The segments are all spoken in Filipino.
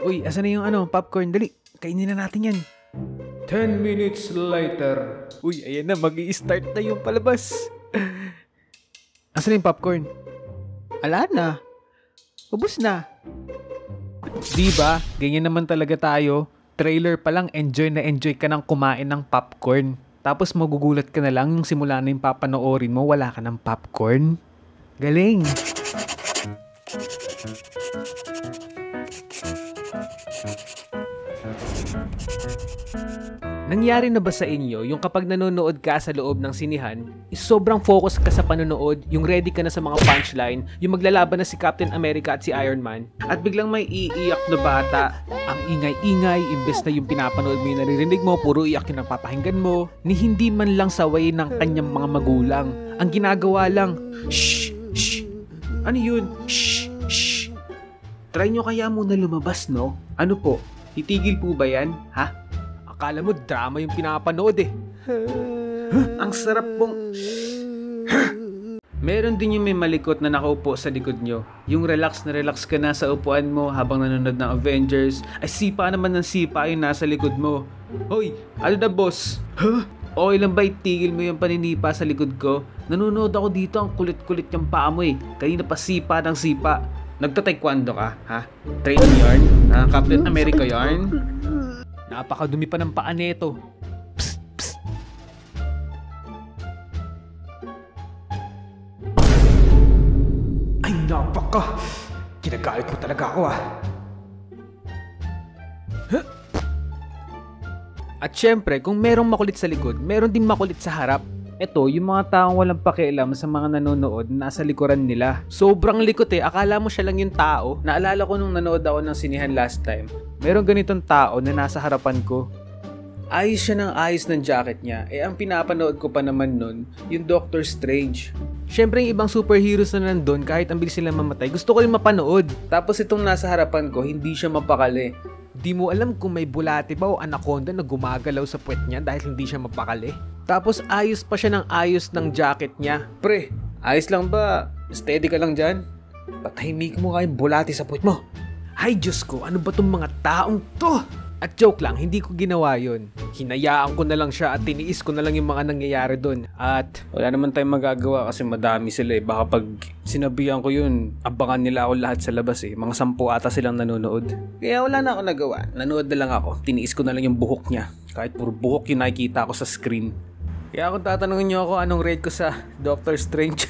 Uy, asan na yung popcorn? Dali, kainin na natin yan. 10 minutes later. Uy, ayan na, mag-i-start na yung palabas. Asan na yung popcorn? Ala na. Ubus na. Diba? Ganyan naman talaga tayo. Trailer pa lang, enjoy na enjoy ka ng kumain ng popcorn. Tapos magugulat ka na lang yung simula na yung papanoorin mo, wala ka ng popcorn. Galing. Nangyari na ba sa inyo yung kapag nanonood ka sa loob ng sinihan, is sobrang focus ka sa panonood, yung ready ka na sa mga punchline, yung maglalaban na si Captain America at si Iron Man, at biglang may iiyak na bata, ang ingay-ingay, imbes na yung pinapanood mo yung naririnig mo, puro iyak yung napapakinggan mo, ni hindi man lang saway ng kanyang mga magulang. Ang ginagawa lang, shh, shh, ano yun? Shh, shh. Try nyo kaya muna lumabas, no? Ano po? Titigil po ba yan? Ha? Akala mo drama yung pinapanood eh. Ang sarap pong... Meron din yung may malikot na nakaupo sa likod nyo. Yung relax na relax ka na sa upuan mo habang nanonood ng Avengers. Ay sipa naman ng sipa yung nasa likod mo. Hoy, ano na boss? Huh? Okay lang ba itigil mo yung paninipa sa likod ko? Nanonood ako dito, ang kulit-kulit yung paa mo eh. Kanina pa sipa ng sipa. Nagta-taekwondo ka, ha? Training yarn? Captain America yarn? Napakadumi pa ng paa neto. Psst, psst. Ay napaka! Ginagalit mo talaga ako ah. Huh? At syempre, kung merong makulit sa likod, meron din makulit sa harap. Ito, yung mga taong walang pakialam sa mga nanonood nasa likuran nila. Sobrang likot eh, akala mo siya lang yung tao. Naalala ko nung nanood ako ng sinihan last time. Merong ganitong tao na nasa harapan ko. Ayos siya ng ayos ng jacket niya. Eh ang pinapanood ko pa naman nun, yung Doctor Strange. Syempre yung ibang superheroes na nandun, kahit ang bilis silang mamatay, gusto ko rin mapanood. Tapos itong nasa harapan ko, hindi siya mapakali. Di mo alam kung may bulate ba o anaconda na gumagalaw sa puwet niya dahil hindi siya mapakali. Tapos ayos pa siya ng ayos ng jacket niya. Pre, ayos lang ba? Steady ka lang dyan? Patahimik mo nga yung bulate sa puwet mo. Ay Diyos ko, ano ba tong mga taong to? At joke lang, hindi ko ginawa yun. Hinayaan ko na lang siya at tiniis ko na lang yung mga nangyayari dun. At wala naman tayong magagawa kasi madami sila eh. Baka pag sinabihan ko yun, abangan nila ako lahat sa labas eh. Mga 10 ata silang nanonood. Kaya wala na ako nagawa. Nanood na lang ako. Tiniis ko na lang yung buhok niya. Kahit puro buhok yung nakikita ko sa screen. Kaya kung tatanungin niyo ako anong rate ko sa Doctor Strange,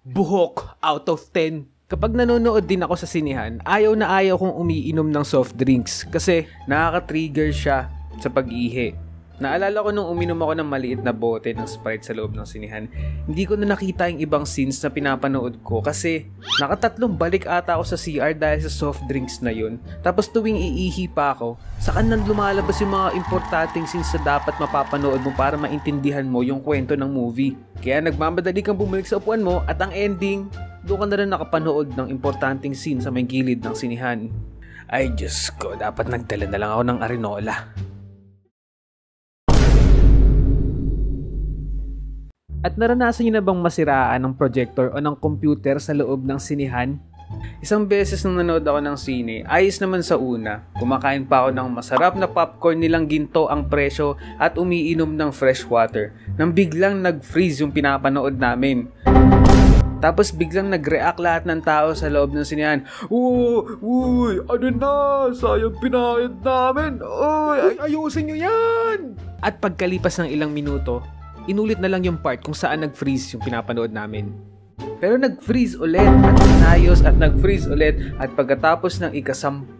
buhok out of 10. Kapag nanonood din ako sa sinihan, ayaw na ayaw kong umiinom ng soft drinks kasi nakaka-trigger siya sa pag-ihi. Naalala ko nung uminom ako ng maliit na bote ng Sprite sa loob ng sinihan, hindi ko na nakita yung ibang scenes na pinapanood ko kasi nakatatlong balik ata ako sa CR dahil sa soft drinks na yun. Tapos tuwing iihi pa ako, saka nang lumalabas yung mga importanteng scenes na dapat mapapanood mo para maintindihan mo yung kwento ng movie. Kaya nagmamadali kang bumalik sa upuan mo at ang ending, doon ka na rin nakapanood ng importanteng scene sa may gilid ng sinihan. Ay Diyos ko, dapat nagdala na lang ako ng Arinola. At naranasan niyo na bang masiraan ng projector o ng computer sa loob ng sinihan? Isang beses nung nanood ako ng sine, ayos naman sa una. Kumakain pa ako ng masarap na popcorn nilang ginto ang presyo at umiinom ng fresh water. Nang biglang nag-freeze yung pinapanood namin. Tapos biglang nag-react lahat ng tao sa loob ng sinihan. Uy, ano na? Sayang pinahid namin. Uy, ayusin nyo yan! At pagkalipas ng ilang minuto, inulit na lang yung part kung saan nag-freeze yung pinapanood namin. Pero nag-freeze ulit at inayos at nag-freeze ulit at pagkatapos ng ika-10,000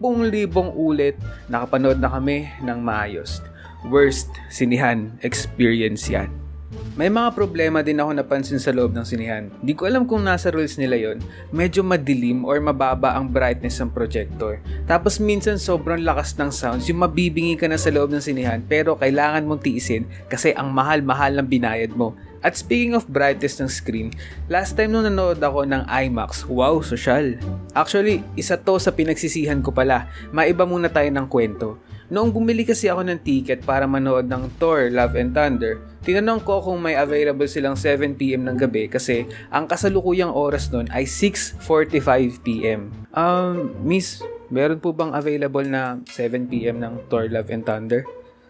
ulit, nakapanood na kami ng maayos. Worst sinihan experience yan. May mga problema din ako napansin sa loob ng sinihan. Di ko alam kung nasa rules nila yon. Medyo madilim or mababa ang brightness ng projector. Tapos minsan sobrang lakas ng sounds, yung mabibingi ka na sa loob ng sinihan pero kailangan mong tiisin kasi ang mahal-mahal ng binayad mo. At speaking of brightness ng screen, last time nung nanood ako ng IMAX, wow, social. Actually, isa to sa pinagsisihan ko pala. Maiba muna tayo ng kwento. Noong bumili kasi ako ng ticket para manood ng Thor, Love and Thunder, tinanong ko kung may available silang 7 PM ng gabi kasi ang kasalukuyang oras nun ay 6:45 PM. Miss, meron po bang available na 7 PM ng Thor Love and Thunder?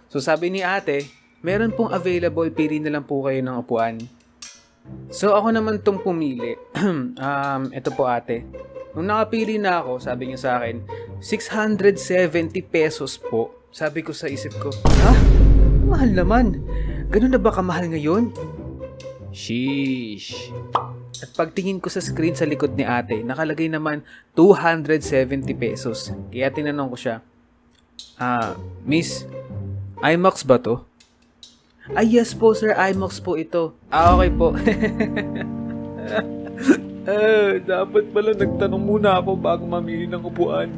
So sabi ni ate, meron pong available, pili na lang po kayo ng upuan. So ako naman tong pumili. Ito po ate. Nung nakapili na ako, sabi niya sa akin, 670 pesos po. Sabi ko sa isip ko, ha? Mahal naman. Ganun na ba kamahal ngayon? Sheesh. At pagtingin ko sa screen sa likod ni ate, nakalagay naman 270 pesos. Kaya tinanong ko siya, Miss, IMAX ba to? Ay, yes po sir, IMAX po ito. Okay po. Dapat pala nagtanong muna ako bago mamili ng upuan.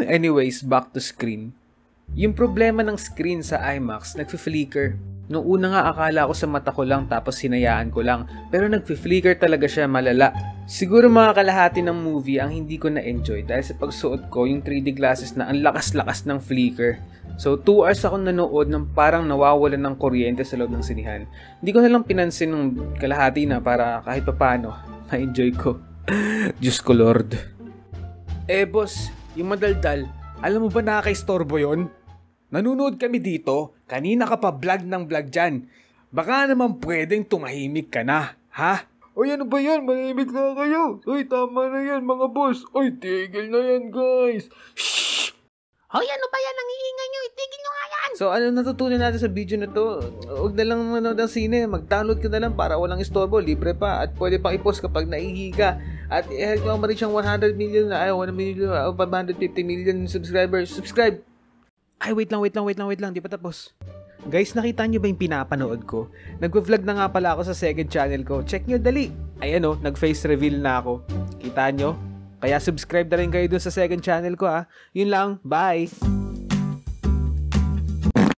Anyways, back to screen. Yung problema ng screen sa IMAX, nagfi-flicker. Noong una nga akala ko sa mata ko lang tapos hinayaan ko lang. Pero nagfi-flicker talaga siya malala. Siguro mga kalahati ng movie ang hindi ko na-enjoy dahil sa pagsuot ko yung 3D glasses na ang lakas-lakas ng flicker. So 2 hours ako nanood ng parang nawawalan ng kuryente sa loob ng sinihan. Hindi ko na lang pinansin ng kalahati na para kahit papano ma-enjoy ko. Diyos ko Lord. Boss, yung madaldal, alam mo ba nakaka-istorbo yun? Nanonood kami dito, kanina ka pa vlog ng vlog dyan. Baka naman pwedeng tumahimik ka na, ha? Oy, ano ba yan? Manahimik na kayo. Oy, tama na yan mga boss. Oy, tigil na yan guys. Shhh! Hoy, ano ba yan? Ang iingay nyo. Itigil nyo nga yan. So, ano natutunan natin sa video na to? Huwag na lang manood ng sine. Mag-download ka na lang para walang istorbo. Libre pa. At pwede pang i-post kapag naihiga. At i-help mo ma-reach ang 100 million, 1 million, 550 million subscribers. Subscribe! Ay, wait lang. Di pa tapos. Guys, nakita nyo ba yung pinapanood ko? Nagvo-vlog na nga pala ako sa second channel ko. Check nyo, dali. Ayan o, nag-face reveal na ako. Kita nyo? Kaya subscribe na rin kayo dun sa second channel ko ha. Yun lang, bye!